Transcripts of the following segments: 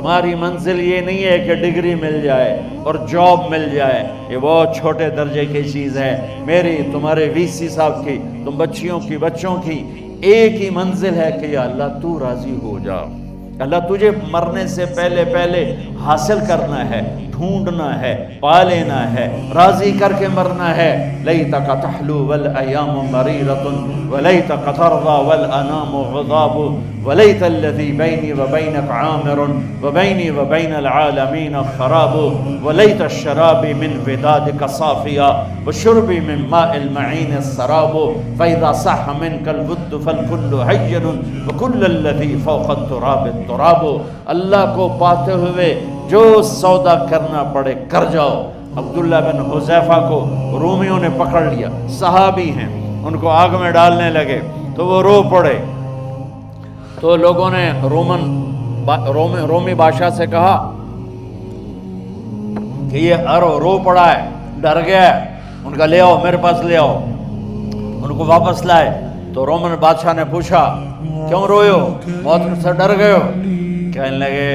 تمہاری منزل یہ نہیں ہے کہ ڈگری مل جائے اور جاب مل جائے، یہ بہت چھوٹے درجے کی چیز ہے۔ میری، تمہارے وی سی صاحب کی، تم بچیوں کی، بچوں کی ایک ہی منزل ہے کہ یا اللہ تو راضی ہو جا۔ اللہ تجھے مرنے سے پہلے پہلے حاصل کرنا ہے، ڈھونڈنا ہے، پا لینا ہے، راضی کر کے مرنا ہے۔ لیتک تحلو والایام مریرۃ ولیتک ترضی والانام غضاب ولیت الذی بینی وبینک عامر وبینی وبین العالمین خراب ولیت الشراب من ودادک صافیا وشربی من ماء المعین السراب فاذا صح منک الود فالکل حین وکل الذی فوق التراب التراب۔ اللہ کو پاتے ہوئے جو سودا کرنا پڑے کر جاؤ۔ عبداللہ بن حذیفہ کو رومیوں نے پکڑ لیا، صحابی ہیں، ان کو آگ میں ڈالنے لگے تو وہ رو پڑے، تو لوگوں نے رومی بادشاہ سے کہا کہ یہ رو پڑا ہے، ڈر گیا ہے، ان کا لے آؤ، میرے پاس لے آؤ۔ ان کو واپس لائے تو رومن بادشاہ نے پوچھا کیوں روئے ہو، موت سے ڈر گئے ہو؟ کہنے لگے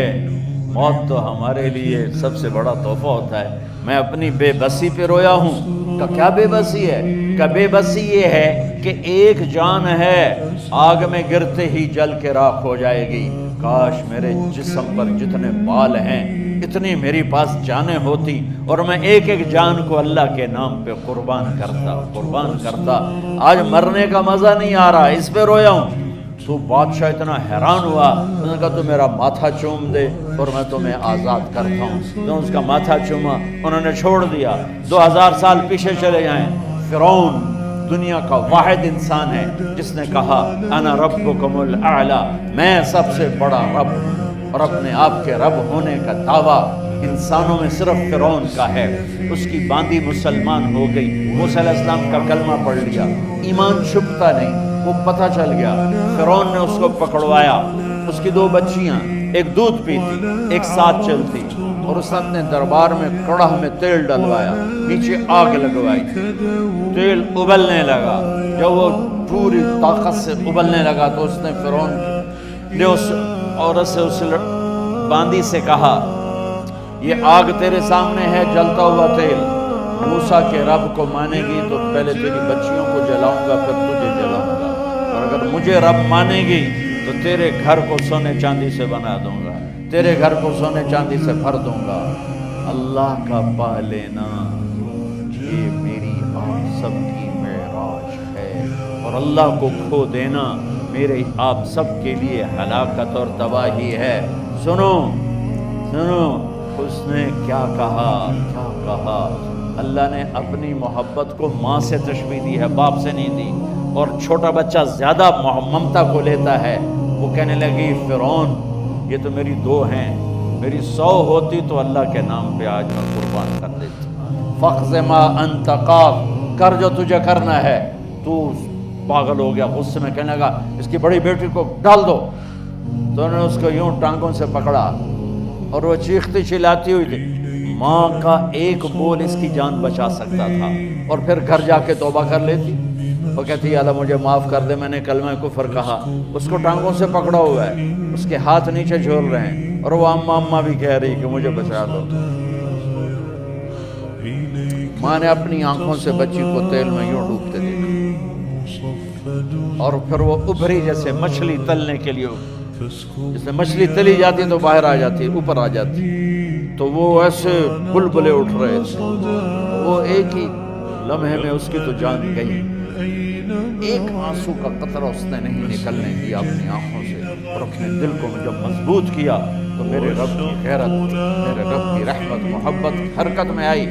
موت تو ہمارے لیے سب سے بڑا تحفہ ہوتا ہے، میں اپنی بے بسی پہ رویا ہوں۔ کہ کیا بے بسی ہے؟ کہ بے بسی یہ ہے کہ ایک جان ہے آگ میں گرتے ہی جل کے راکھ ہو جائے گی، کاش میرے جسم پر جتنے بال ہیں اتنی میری پاس جانیں ہوتی اور میں ایک ایک جان کو اللہ کے نام پہ قربان کرتا۔ آج مرنے کا مزہ نہیں آ رہا، اس پہ رویا ہوں۔ تو بادشاہ اتنا حیران ہوا، انہوں نے کہا تو میرا ماتھا چوم دے اور میں تمہیں آزاد کرتا ہوں۔ تو اس کا ماتھا چوما، انہوں نے چھوڑ دیا۔ 2000 سال پیچھے چلے جائیں، فرعون دنیا کا واحد انسان ہے جس نے کہا انا ربکم الاعلی، میں سب سے بڑا رب ہوں، اور اپنے آپ کے رب ہونے کا دعویٰ انسانوں میں صرف فرعون کا ہے۔ اس کی باندی مسلمان ہو گئی، موسیٰ علیہ السلام کا کلمہ پڑھ لیا، ایمان چھپتا نہیں، وہ پتہ چل گیا۔ فرعون نے اس کو پکڑوایا، اس کی 2 بچیاں، ایک دودھ پیتی ایک ساتھ چلتی، اور اس نے اپنے دربار میں کڑاہ میں تیل ڈلوایا، نیچے آگ لگوائی، تیل ابلنے لگا۔ جب وہ پوری طاقت سے ابلنے لگا تو اس نے فرعون نے اس عورت سے، اس باندی سے کہا یہ آگ تیرے سامنے ہے، جلتا ہوا تیل، موسیٰ کے رب کو مانے گی تو پہلے تیری بچیوں کو جلاؤں گا پھر تجھے جلاؤں گا، اور اگر مجھے رب مانے گی تو تیرے گھر کو سونے چاندی سے بنا دوں گا، تیرے گھر کو سونے چاندی سے بھر دوں گا۔ اللہ کا پا لینا یہ میری آپ سب کی معراج ہے، اور اللہ کو کھو دینا میرے آپ سب کے لیے ہلاکت اور تباہی ہے۔ سنو اس نے کیا کہا، اللہ نے اپنی محبت کو ماں سے تشبیہ دی ہے، باپ سے نہیں دی، اور چھوٹا بچہ زیادہ ممتا کو لیتا ہے۔ وہ کہنے لگی فرعون یہ تو میری 2 ہیں، میری 100 ہوتی تو اللہ کے نام پہ آج میں قربان کر دیتی۔ فَاقْضِ مَا أَنْتَ قَاضٍ، کر جو تجھے کرنا ہے۔ تو پاگل ہو گیا، غصے میں کہنے لگا اس کی بڑی بیٹی کو ڈال دو۔ تو انہوں نے اس کو یوں ٹانگوں سے پکڑا اور وہ چیختی چلاتی ہوئی تھی۔ ماں کا ایک بول اس کی جان بچا سکتا تھا، اور پھر گھر جا کے توبہ کر لیتی۔ وہ کہتی اللہ مجھے معاف کر دے، میں نے کلمہ کفر کہا۔ اس کو ٹانگوں سے پکڑا ہوا ہے، اس کے ہاتھ نیچے جھول رہے ہیں، اور وہ اماں بھی کہہ رہی کہ مجھے بچا لو۔ ماں نے اپنی آنکھوں سے بچی کو تیل میں یوں ڈوبتے دیکھا، اور پھر وہ ابھری جیسے مچھلی تلنے کے لیے، جیسے مچھلی تلی جاتی تو باہر آ جاتی، اوپر آ جاتی، تو وہ ایسے بلبلے اٹھ رہے تھے۔ وہ ایک ہی لمحے میں اس کی تو جان گئی، ایک آنسو کا قطرہ اس نے نہیں نکلنے دیا اپنی آنکھوں سے، اور اپنے دل کو جب مضبوط کیا تو میرے رب کی غیرت، میرے رب کی رحمت، محبت حرکت میں آئی۔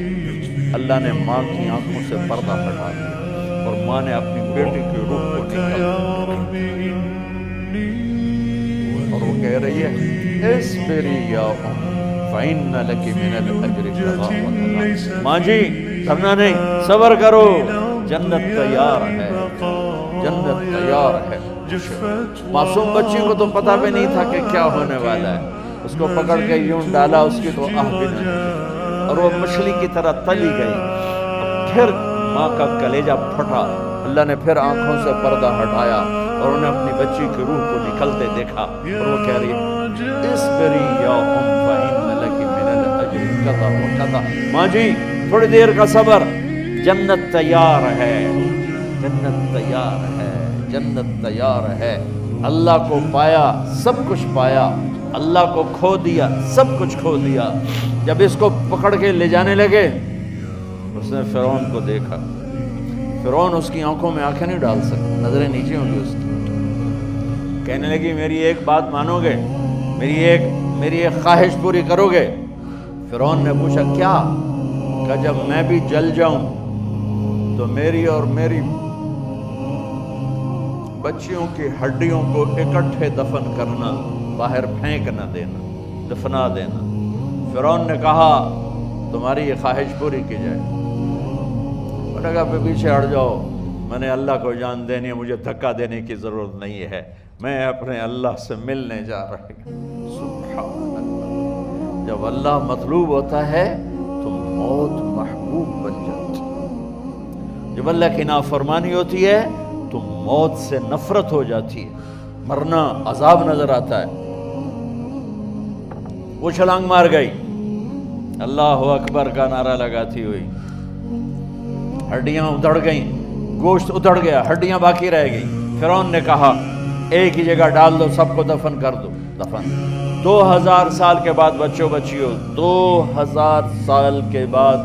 اللہ نے ماں کی آنکھوں سے پردہ ہٹا دیا، اور ماں نے اپنی بیٹی کی روح کو نکال، اور وہ کہہ رہی ہے اصبری یا ام فإن لک من الأجر كذا۔ ماں جی کرنا نہیں، صبر کرو، جنت تیار ہے، جنت تیار ہے۔ معصوم بچی کو تو پتہ بھی نہیں تھا کہ کیا ہونے والا ہے، اس کو پکڑ کے یوں ڈالا، اس کی تو آہ بھی نہیں، اور وہ مچھلی کی طرح تلی گئی۔ پھر ماں کا کلیجہ پھٹا، اللہ نے پھر آنکھوں سے پردہ ہٹایا، اور انہیں اپنی بچی کی روح کو نکلتے دیکھا، اور وہ کہہ رہی اسبری یا فإن لک من الأجر کذا وکذا. ماں جی تھوڑی دیر کا صبر، جنت تیار ہے، جنت تیار ہے، جنت تیار ہے. اللہ کو پایا سب کچھ پایا، اللہ کو کھو دیا سب کچھ کھو دیا. جب اس کو پکڑ کے لے جانے لگے، اس نے فرعون کو دیکھا. فرعون اس کی آنکھوں میں آنکھیں نہیں ڈال سکتا، نظریں نیچے ہوں گی اس کی. کہنے لگی میری ایک بات مانو گے، میری ایک خواہش پوری کرو گے؟ فرعون نے پوچھا کیا؟ کہ جب میں بھی جل جاؤں تو میری اور میری بچیوں کی ہڈیوں کو اکٹھے دفن کرنا، باہر پھینک نہ دینا، دفنا دینا. فرعون نے کہا تمہاری یہ خواہش پوری کی جائے. انہوں نے کہا پہ پیچھے ہٹ جاؤ، میں نے اللہ کو جان دینی ہے، مجھے دھکا دینے کی ضرورت نہیں ہے، میں اپنے اللہ سے ملنے جا رہا ہوں. سبحان اللہ. جب اللہ مطلوب ہوتا ہے تو موت محبوب بن جاتی ہے. جب اللہ کی نافرمانی ہوتی ہے تو موت سے نفرت ہو جاتی ہے، مرنا عذاب نظر آتا ہے. وہ چھلانگ مار گئی، اللہ اکبر کا نعرہ لگاتی ہوئی. ہڈیاں ادھڑ گئیں، گوشت ادھڑ گیا، ہڈیاں باقی رہ گئیں. فرعون نے کہا ایک ہی جگہ ڈال دو، سب کو دفن کر دو. دفن 2000 سال کے بعد بچوں بچیوں، 2000 سال کے بعد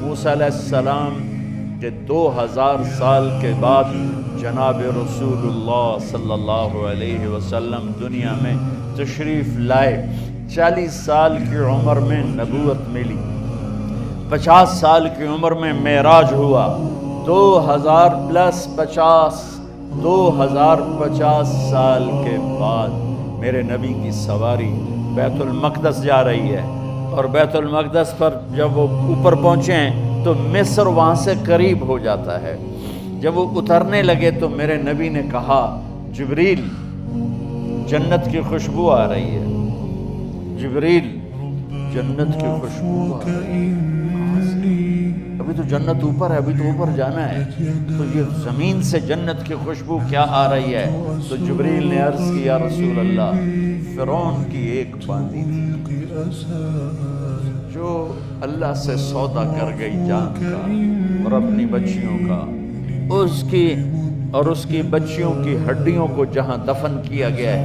موسیٰ علیہ السلام کے 2000 سال کے بعد جناب رسول اللہ صلی اللہ علیہ وسلم دنیا میں تشریف لائے. 40 سال کی عمر میں نبوت ملی، 50 سال کی عمر میں معراج ہوا. 2050 سال کے بعد میرے نبی کی سواری بیت المقدس جا رہی ہے. اور بیت المقدس پر جب وہ اوپر پہنچے ہیں تو مصر وہاں سے قریب ہو جاتا ہے. جب وہ اترنے لگے تو میرے نبی نے کہا جبریل جنت کی خوشبو آ رہی ہے، جبریل جنت کی خوشبو آ رہی ہے. ابھی تو جنت اوپر ہے، ابھی تو اوپر جانا ہے، تو یہ زمین سے جنت کی خوشبو کیا آ رہی ہے؟ تو جبریل نے عرض کی یا رسول اللہ فرعون کی ایک باندی تھی جو اللہ سے سودا کر گئی جان کا اور اپنی بچیوں کا، اس کی بچیوں کی ہڈیوں کو جہاں دفن کیا گیا ہے،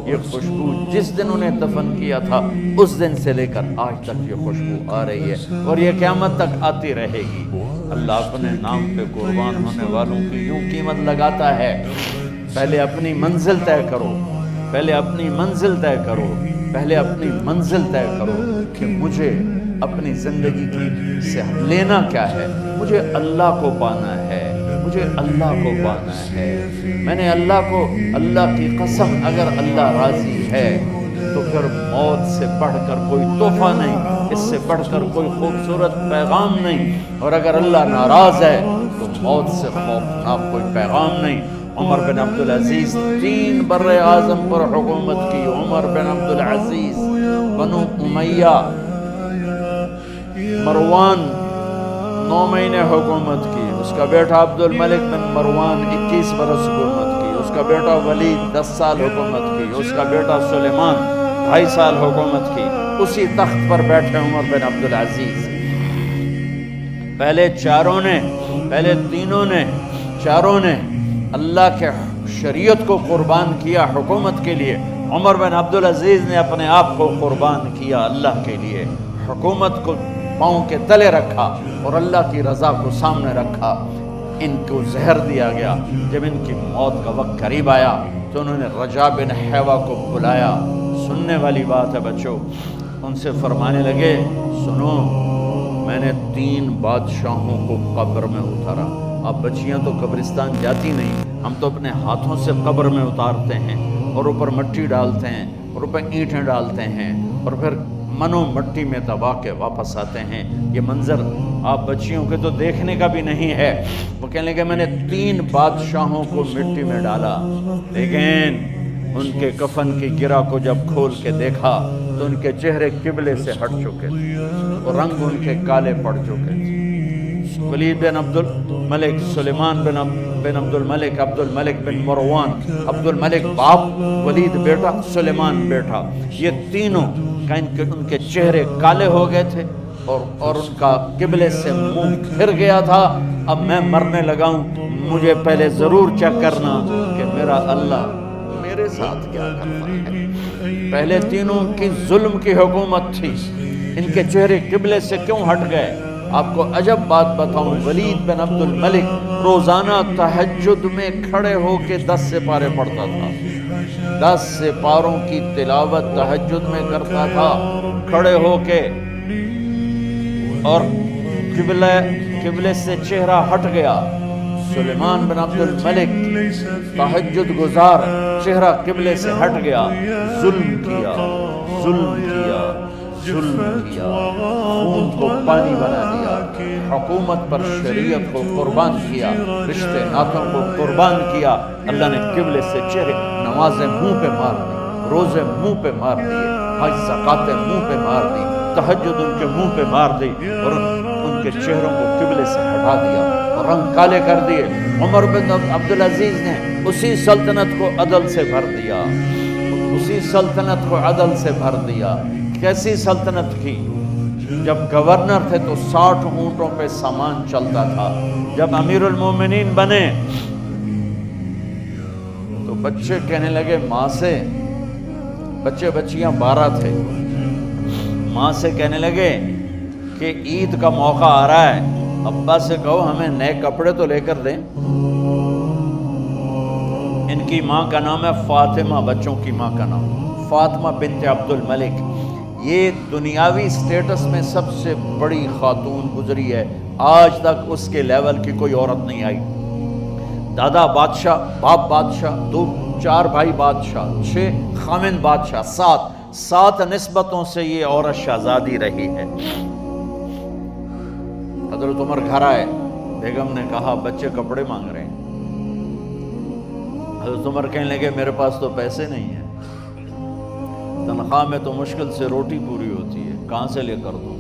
یہ خوشبو جس دن انہیں دفن کیا تھا اس دن سے لے کر آج تک یہ خوشبو آ رہی ہے اور یہ قیامت تک آتی رہے گی. اللہ اپنے نام پہ قربان ہونے والوں کی یوں قیمت لگاتا ہے. پہلے اپنی منزل طے کرو، پہلے اپنی منزل طے کرو، پہلے اپنی منزل طے کرو کہ مجھے اپنی زندگی کی سے لینا کیا ہے. مجھے اللہ کو پانا ہے، مجھے اللہ کو پانا ہے. میں نے اللہ کی قسم اگر اللہ راضی ہے تو پھر موت سے بڑھ کر کوئی تحفہ نہیں، اس سے بڑھ کر کوئی خوبصورت پیغام نہیں. اور اگر اللہ ناراض ہے تو موت سے خوفناک کوئی پیغام نہیں. عمر بن عبدالعزیز 3 بر اعظم پر حکومت کی. عمر بن عبدالعزیز بنو امیہ، مروان 9 مہینے حکومت کی. اس کا بیٹا عبد الملک بن مروان 21 برس حکومت کی. اس کا بیٹا ولید 10 سال حکومت کی. اس کا بیٹا سلیمان 2.5 سال حکومت کی. اسی تخت پر بیٹھے عمر بن عبدالعزیز. پہلے چاروں نے اللہ کے شریعت کو قربان کیا حکومت کے لیے. عمر بن عبدالعزیز نے اپنے آپ کو قربان کیا اللہ کے لیے. حکومت کو پاؤں کے تلے رکھا اور اللہ کی رضا کو سامنے رکھا. ان کو زہر دیا گیا. جب ان کی موت کا وقت قریب آیا تو انہوں نے رجا بن حیوہ کو بلایا. سننے والی بات ہے بچوں. ان سے فرمانے لگے سنو، میں نے 3 بادشاہوں کو قبر میں اتارا. اب بچیاں تو قبرستان جاتی نہیں، ہم تو اپنے ہاتھوں سے قبر میں اتارتے ہیں اور اوپر مٹی ڈالتے ہیں اور اوپر اینٹیں ڈالتے ہیں اور پھر منو مٹی میں دبا کے واپس آتے ہیں. یہ منظر آپ بچیوں کے تو دیکھنے کا بھی نہیں ہے. وہ کہنے لگے میں نے 3 بادشاہوں کو مٹی میں ڈالا، لیکن ان کے کفن کی گرہ کو جب کھول کے دیکھا تو ان کے چہرے قبلے سے ہٹ چکے تھے اور رنگ ان کے کالے پڑ چکے تھے. ولید بن عبد الملک، سلیمان بن بن عبد الملک بن مروان، عبد الملک باپ، ولید بیٹا، سلیمان بیٹا، یہ تینوں کا ان کے چہرے کالے ہو گئے تھے اور ان کا قبلے سے منہ پھر گیا تھا۔ اب میں مرنے لگا ہوں، مجھے پہلے ضرور چیک کرنا کہ میرا اللہ میرے ساتھ کیا کرتا ہے۔ پہلے تینوں کی ظلم کی حکومت تھی، ان کے چہرے قبلے سے کیوں ہٹ گئے؟ آپ کو عجب بات بتاؤں، ولید بن عبد الملک روزانہ تہجد میں کھڑے ہو کے 10 سپارے پڑھتا تھا، 10 سپاروں کی تلاوت تہجد میں کرتا تھا کھڑے ہو کے، اور قبلے سے چہرہ ہٹ گیا۔ سلیمان بن عبد الملک تہجد گزار، چہرہ قبلے سے ہٹ گیا، ظلم کیا، خون کو پانی بنا دیا، حکومت پر شریعت کو قربان کیا، رشتے ناتوں کو قربان کیا۔ اللہ نے قبلے سے چہرے، نمازیں منہ پہ مار دی، روزے منہ پہ مار دیے، حج زکاتیں منہ پہ مار دی، تہجد ان کے منہ پہ مار دی، اور ان کے چہروں کو قبلے سے ہٹا دیا اور رنگ کالے کر دیے۔ عمر بن عبدالعزیز نے اسی سلطنت کو عدل سے بھر دیا، اسی سلطنت کو عدل سے بھر دیا۔ کیسی سلطنت کی؟ جب گورنر تھے تو 60 اونٹوں پہ سامان چلتا تھا، جب امیر المومنین بنے تو بچے کہنے لگے ماں سے، بچے بچیاں 12 تھے، ماں سے کہنے لگے کہ عید کا موقع آ رہا ہے، ابا سے کہو ہمیں نئے کپڑے تو لے کر دیں۔ ان کی ماں کا نام ہے فاطمہ، بچوں کی ماں کا نام فاطمہ بنت عبد الملک۔ یہ دنیاوی سٹیٹس میں سب سے بڑی خاتون گزری ہے، آج تک اس کے لیول کی کوئی عورت نہیں آئی۔ دادا بادشاہ، باپ بادشاہ، 4 بھائی بادشاہ، 6 خامن بادشاہ، 7 نسبتوں سے یہ عورت شہزادی رہی ہے۔ حضرت عمر گھر آئے، بیگم نے کہا بچے کپڑے مانگ رہے ہیں۔ حضرت عمر کہنے لگے میرے پاس تو پیسے نہیں ہیں، تنخواہ میں تو مشکل سے روٹی پوری ہوتی ہے، کہاں سے لے کر دوں؟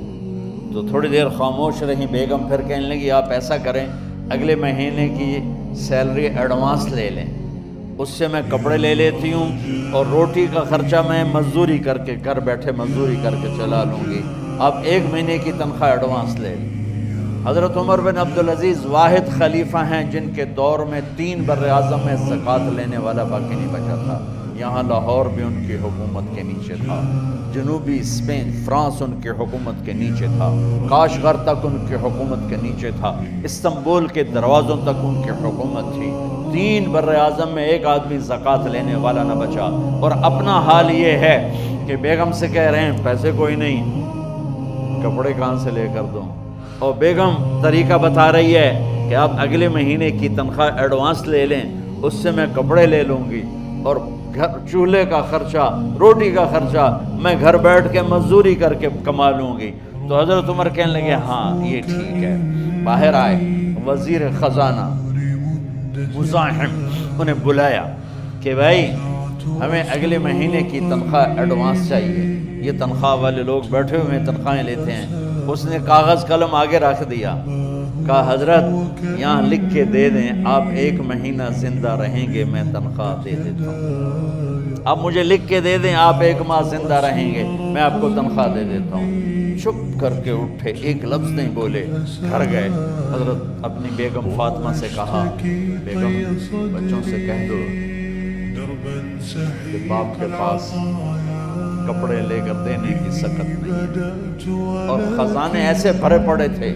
تو تھوڑی دیر خاموش رہی بیگم، پھر کہنے لگی آپ ایسا کریں اگلے مہینے کی سیلری ایڈوانس لے لیں، اس سے میں کپڑے لے لیتی ہوں اور روٹی کا خرچہ میں مزدوری کر کے گھر بیٹھے مزدوری کر کے چلا لوں گی، آپ 1 مہینے کی تنخواہ ایڈوانس لے لیں۔ حضرت عمر بن عبدالعزیز واحد خلیفہ ہیں جن کے دور میں 3 براعظم میں زکوٰۃ لینے والا باقی نہیں بچا تھا۔ یہاں لاہور بھی ان کی حکومت کے نیچے تھا، جنوبی اسپین فرانس ان کی حکومت کے نیچے تھا، کاشغر تک ان کی حکومت کے نیچے تھا، استنبول کے دروازوں تک ان کی حکومت تھی۔ 3 براعظم میں 1 آدمی زکوٰۃ لینے والا نہ بچا، اور اپنا حال یہ ہے کہ بیگم سے کہہ رہے ہیں پیسے کوئی نہیں، کپڑے کہاں سے لے کر دوں؟ اور بیگم طریقہ بتا رہی ہے کہ آپ اگلے مہینے کی تنخواہ ایڈوانس لے لیں، اس سے میں کپڑے لے لوں گی، اور چولہے کا خرچہ، روٹی کا خرچہ میں گھر بیٹھ کے مزدوری کر کے کما لوں گی۔ تو حضرت عمر کہنے لگے ہاں یہ ٹھیک ہے۔ باہر آئے وزیر خزانہ مزاحم، انہیں بلایا کہ بھائی ہمیں اگلے مہینے کی تنخواہ ایڈوانس چاہیے، یہ تنخواہ والے لوگ بیٹھے ہوئے ہیں تنخواہیں لیتے ہیں۔ اس نے کاغذ قلم آگے رکھ دیا، کہا حضرت یہاں لکھ کے دے دیں آپ 1 مہینہ زندہ رہیں گے میں تنخواہ دے دیتا ہوں، آپ مجھے لکھ کے دے دیں آپ 1 ماہ زندہ رہیں گے میں آپ کو تنخواہ دے دیتا ہوں۔ چپ کر کے اٹھے، ایک لفظ نہیں بولے، گھر گئے۔ حضرت اپنی بیگم فاطمہ سے کہا بیگم بچوں سے کہہ دو کہ باپ کے پاس کپڑے لے کر دینے کی سخت نہیں ہے، اور خزانے ایسے بھرے پڑے تھے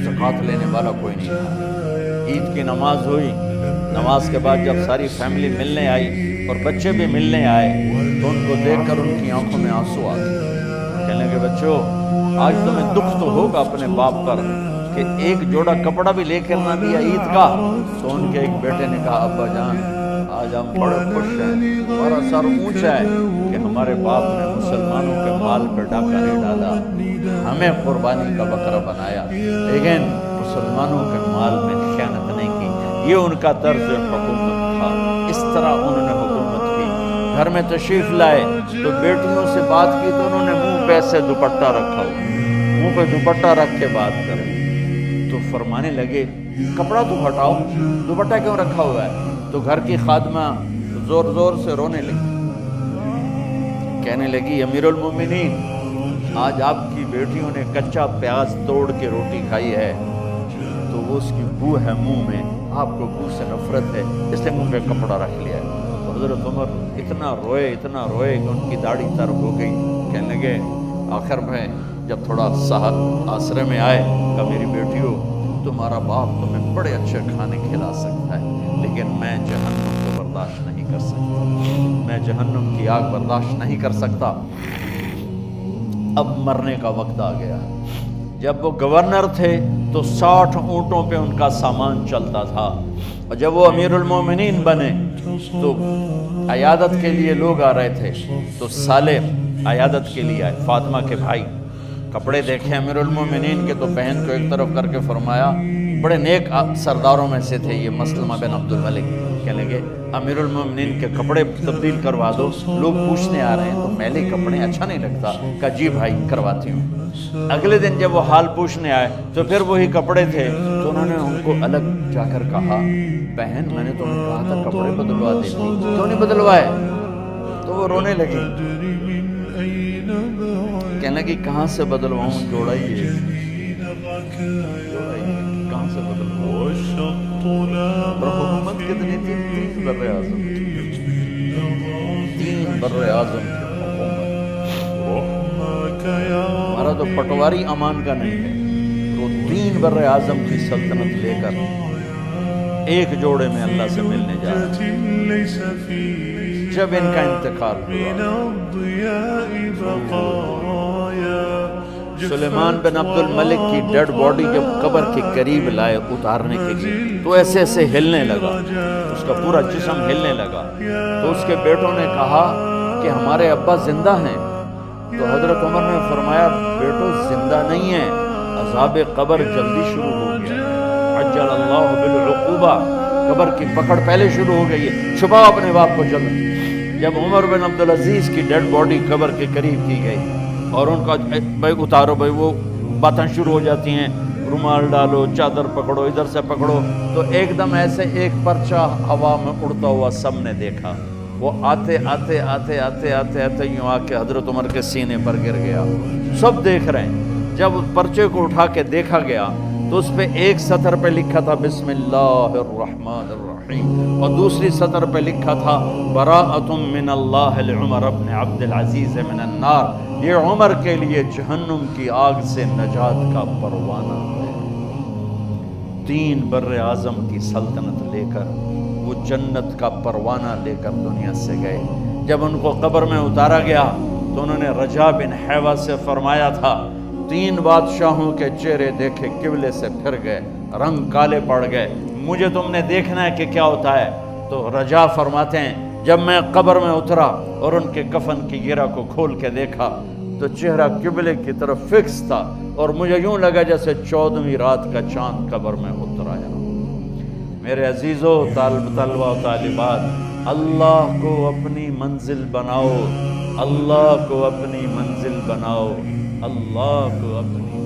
زکوٰۃ لینے والا کوئی نہیں تھا۔ عید کی نماز ہوئی، نماز کے بعد جب ساری فیملی ملنے آئی اور بچے بھی ملنے آئے تو ان کو دیکھ کر ان کی آنکھوں میں آنسو آ گئے۔ کہنے لگے بچوں آج تمہیں دکھ تو ہوگا اپنے باپ پر کہ 1 جوڑا کپڑا بھی لے کر نہ دیا عید کا۔ تو ان کے ایک بیٹے نے کہا ابا جان آج ہم بڑے خوش ہیں، ہمارا سر اونچا ہے کہ ہمارے باپ نے مسلمانوں کے مال پہ ڈاکہ نہیں ڈالا، ہمیں قربانی کا بکرا بنایا، لیکن مسلمانوں کے مال میں خیانت نہیں کی۔ یہ ان کا طرز حکومت تھا، اس طرح انہوں نے حکومت کی۔ گھر میں تشریف لائے تو بیٹیوں سے بات کی تو انہوں نے منہ پہ ایسے دوپٹہ رکھا ہو، منہ پہ دوپٹہ رکھ کے بات کرے، تو فرمانے لگے کپڑا تو ہٹاؤ، دوپٹہ کیوں رکھا ہوا ہے؟ تو گھر کی خادمہ زور زور سے رونے لگی، کہنے لگی امیر المومنین آج آپ کی بیٹیوں نے کچا پیاز توڑ کے روٹی کھائی ہے تو وہ اس کی بو ہے منہ میں، آپ کو بو سے نفرت ہے اس لیے منہ پہ کپڑا رکھ لیا ہے۔ تو حضرت عمر اتنا روئے کہ ان کی داڑھی تر ہو گئی، کہنے لگے آخر میں جب تھوڑا آسرے میں آئے کہ میری بیٹیوں تمہارا باپ تمہیں بڑے اچھے کھانے کھلا سکتا ہے لیکن میں جہنم کو برداشت نہیں کر سکتا، میں جہنم کی آگ برداشت نہیں کر سکتا۔ اب مرنے کا وقت آ گیا۔ جب وہ گورنر تھے تو 60 اونٹوں پہ ان کا سامان چلتا تھا، اور جب وہ امیر المومنین بنے تو عیادت کے لیے لوگ آ رہے تھے، تو سالم عیادت کے لیے آئے، فاطمہ کے بھائی، کپڑے دیکھے امیر المومنین کے تو بہن کو ایک طرف کر کے فرمایا، بڑے نیک سرداروں میں سے تھے یہ مسلمہ بن عبد الملک، کہنے لگے امیر المومنین کے کپڑے تبدیل کروا دو، لوگ پوچھنے آ رہے ہیں تو میلے کپڑے اچھا نہیں لگتا، کہا جی بھائی کرواتی ہوں۔ اگلے دن جب وہ حال پوچھنے آئے تو پھر وہی کپڑے تھے، تو انہوں نے ان کو الگ جا کر کہا بہن میں نے تمہیں کہا تھا کپڑے بدلوا دیتی، کیوں نہیں بدلوائے؟ تو وہ رونے لگی، کہنے لگی کہاں سے بدلواؤں، جوڑائیے کہاں سے بدلواؤں؟ اور حکومت کتنی تھی؟ 3 بر اعظم، 3 بر اعظم کی حکومت۔ ہمارا تو پٹواری امان کا نہیں ہے، وہ 3 بر اعظم کی سلطنت لے کر ایک جوڑے میں اللہ سے ملنے جا رہے ہیں۔ جب ان کا انتقال سلیمان بن عبد الملک کی ڈیڈ باڈی جب قبر کے قریب لائے اتارنے کے لیے تو ایسے ایسے ہلنے لگا، اس کا پورا جسم ہلنے لگا، تو اس کے بیٹوں نے کہا کہ ہمارے ابا زندہ ہیں، تو حضرت عمر نے فرمایا بیٹو زندہ نہیں ہیں، عذاب قبر جلدی شروع ہو گیا، عجل اللہ بالعقوبہ، قبر کی پکڑ پہلے شروع ہو گئی ہے، چھپاؤ اپنے باپ کو جلد۔ جب عمر بن عبدالعزیز کی ڈیڈ باڈی قبر کے قریب کی گئی اور ان کا بھائی اتارو، بھائی وہ باتیں شروع ہو جاتی ہیں، رومال ڈالو، چادر پکڑو، ادھر سے پکڑو، تو ایک دم ایسے ایک پرچہ ہوا میں اڑتا ہوا سب نے دیکھا، وہ آتے آتے آتے آتے آتے آتے یوں آ کے حضرت عمر کے سینے پر گر گیا، سب دیکھ رہے ہیں۔ جب پرچے کو اٹھا کے دیکھا گیا تو اس پہ ایک سطر پہ لکھا تھا بسم اللہ الرحمن الرحیم، اور دوسری سطر پہ لکھا تھا براءۃ من اللہ لعمر بن عبد العزیز من النار، یہ عمر کے لیے جہنم کی آگ سے نجات کا پروانہ ہے۔ 3 بر اعظم کی سلطنت لے کر وہ جنت کا پروانہ لے کر دنیا سے گئے۔ جب ان کو قبر میں اتارا گیا تو انہوں نے رجا بن حیوہ سے فرمایا تھا 3 بادشاہوں کے چہرے دیکھے قبلے سے پھر گئے، رنگ کالے پڑ گئے، مجھے تم نے دیکھنا ہے کہ کیا ہوتا ہے؟ تو رجا فرماتے ہیں جب میں قبر میں اترا اور ان کے کفن کی گرہ کو کھول کے دیکھا تو چہرہ قبلے کی طرف فکس تھا، اور مجھے یوں لگا جیسے 14ویں رات کا چاند قبر میں اتر آیا۔ میرے عزیزو، طلبہ و طالبات، اللہ کو اپنی منزل بناؤ، اللہ کو اپنی منزل بناؤ، اللہ کو اپنی